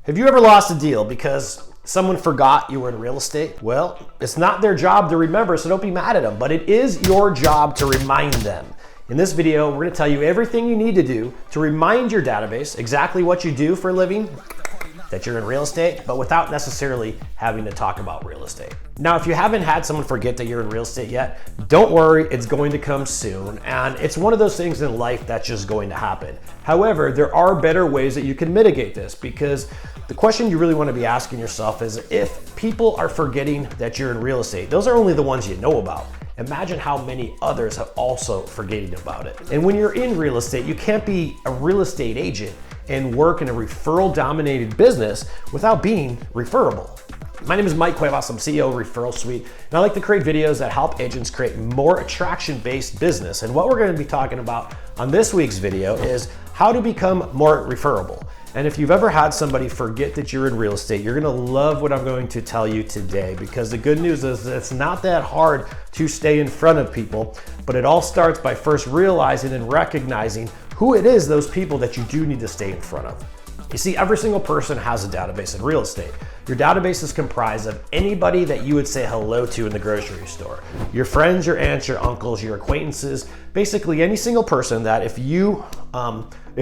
Have you ever lost a deal because someone forgot you were in real estate? Well, it's not their job to remember, so don't be mad at them, but it is your job to remind them. In this video, we're gonna tell you everything you need to do to remind your database exactly what you do for a living, that you're in real estate, but without necessarily having to talk about real estate. Now, if you haven't had someone forget that you're in real estate yet, don't worry, it's going to come soon. And it's one of those things in life that's just going to happen. However, there are better ways that you can mitigate this, because the question you really want to be asking yourself is, if people are forgetting that you're in real estate, those are only the ones you know about. Imagine how many others have also forgetting about it. And when you're in real estate, you can't be a real estate agent and work in a referral-dominated business without being referable. My name is Mike Cuevas, I'm CEO of Referral Suite, and I like to create videos that help agents create more attraction-based business. And what we're going to be talking about on this week's video is how to become more referable. And if you've ever had somebody forget that you're in real estate, you're gonna love what I'm going to tell you today, because the good news is that it's not that hard to stay in front of people, but it all starts by first realizing and recognizing who it is, those people that you do need to stay in front of. You see, every single person has a database in real estate. Your database is comprised of anybody that you would say hello to in the grocery store. Your friends, your aunts, your uncles, your acquaintances, basically any single person that if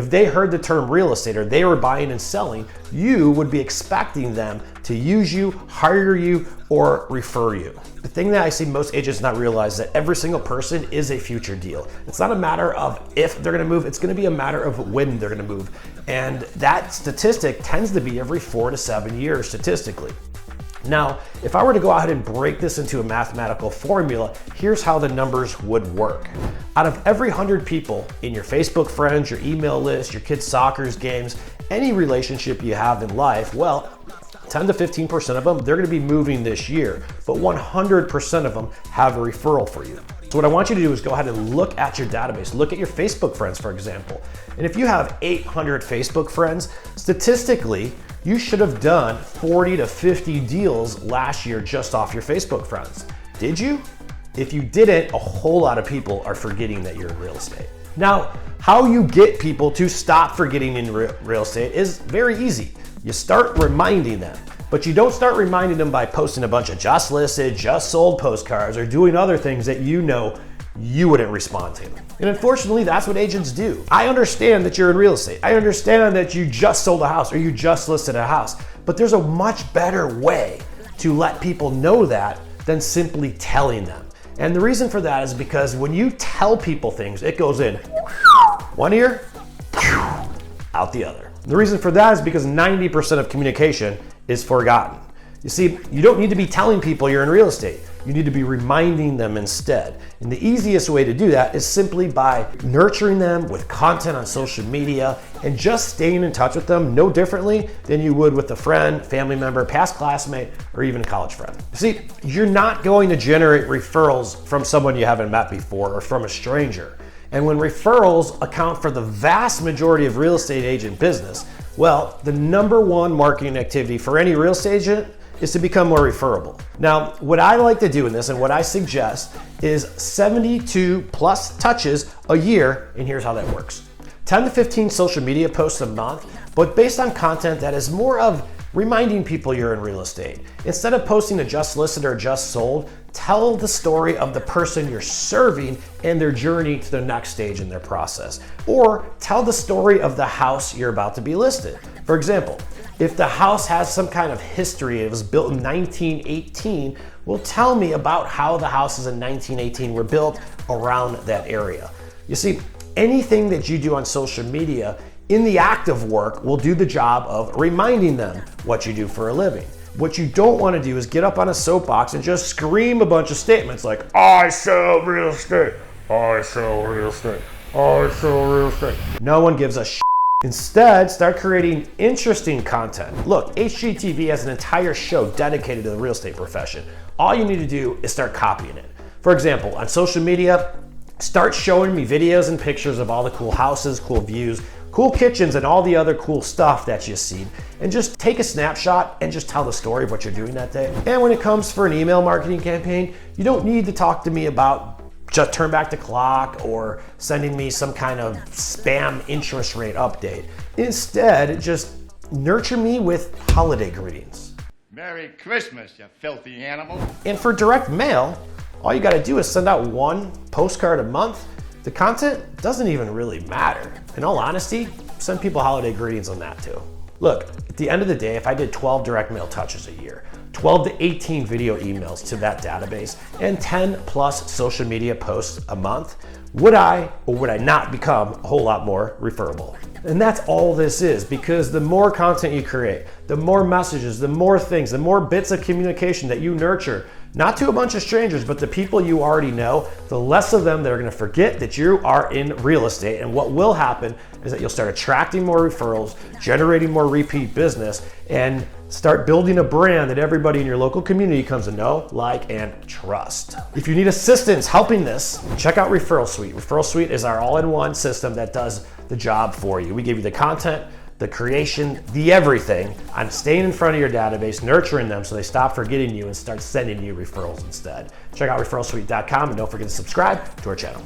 they heard the term real estate or they were buying and selling, you would be expecting them to use you, hire you, or refer you. The thing that I see most agents not realize is that every single person is a future deal. It's not a matter of if they're gonna move, it's gonna be a matter of when they're gonna move. And that statistic tends to be every 4 to 7 years statistically. Now, if I were to go ahead and break this into a mathematical formula, here's how the numbers would work. Out of every 100 people in your Facebook friends, your email list, your kids' soccer games, any relationship you have in life, well, 10 to 15% of them, they're gonna be moving this year, but 100% of them have a referral for you. So what I want you to do is go ahead and look at your database. Look at your Facebook friends, for example. And if you have 800 Facebook friends, statistically, you should have done 40 to 50 deals last year just off your Facebook friends. Did you? If you didn't, a whole lot of people are forgetting that you're in real estate. Now, how you get people to stop forgetting in real estate is very easy. You start reminding them, but you don't start reminding them by posting a bunch of just listed, just sold postcards or doing other things that you know you wouldn't respond to. And unfortunately, that's what agents do. I understand that you're in real estate. I understand that you just sold a house or you just listed a house, but there's a much better way to let people know that than simply telling them. And the reason for that is because when you tell people things, it goes in one ear, out the other. The reason for that is because 90% of communication is forgotten. You see, you don't need to be telling people you're in real estate. You need to be reminding them instead. And the easiest way to do that is simply by nurturing them with content on social media and just staying in touch with them no differently than you would with a friend, family member, past classmate, or even a college friend. See, you're not going to generate referrals from someone you haven't met before or from a stranger. And when referrals account for the vast majority of real estate agent business, well, the number one marketing activity for any real estate agent is to become more referable. Now, what I like to do in this and what I suggest is 72 plus touches a year, and here's how that works. 10 to 15 social media posts a month, but based on content that is more of reminding people you're in real estate. Instead of posting a just listed or just sold, tell the story of the person you're serving and their journey to the next stage in their process. Or tell the story of the house you're about to be listed. For example, if the house has some kind of history, it was built in 1918, well, tell me about how the houses in 1918 were built around that area. You see, anything that you do on social media in the act of work will do the job of reminding them what you do for a living. What you don't want to do is get up on a soapbox and just scream a bunch of statements like, I sell real estate, I sell real estate, I sell real estate. No one gives a shit. Instead, start creating interesting content. Look, HGTV has an entire show dedicated to the real estate profession. All you need to do is start copying it. For example, on social media, start showing me videos and pictures of all the cool houses, cool views, cool kitchens, and all the other cool stuff that you've seen, and just take a snapshot and just tell the story of what you're doing that day. And when it comes for an email marketing campaign, you don't need to talk to me about just turn back the clock or sending me some kind of spam interest rate update. Instead, just nurture me with holiday greetings. Merry Christmas, you filthy animal. And for direct mail, all you gotta do is send out one postcard a month. The content doesn't even really matter. In all honesty, send people holiday greetings on that too. Look, at the end of the day, if I did 12 direct mail touches a year, 12 to 18 video emails to that database, and 10 plus social media posts a month, would I or would I not become a whole lot more referable? And that's all this is, because the more content you create, the more messages, the more things, the more bits of communication that you nurture, not to a bunch of strangers, but the people you already know, the less of them that are gonna forget that you are in real estate. And what will happen is that you'll start attracting more referrals, generating more repeat business, and start building a brand that everybody in your local community comes to know, like, and trust. If you need assistance helping this, check out Referral Suite. Referral Suite is our all-in-one system that does the job for you. We give you the content, the creation, the everything on staying in front of your database, nurturing them so they stop forgetting you and start sending you referrals instead. Check out referralsuite.com and don't forget to subscribe to our channel.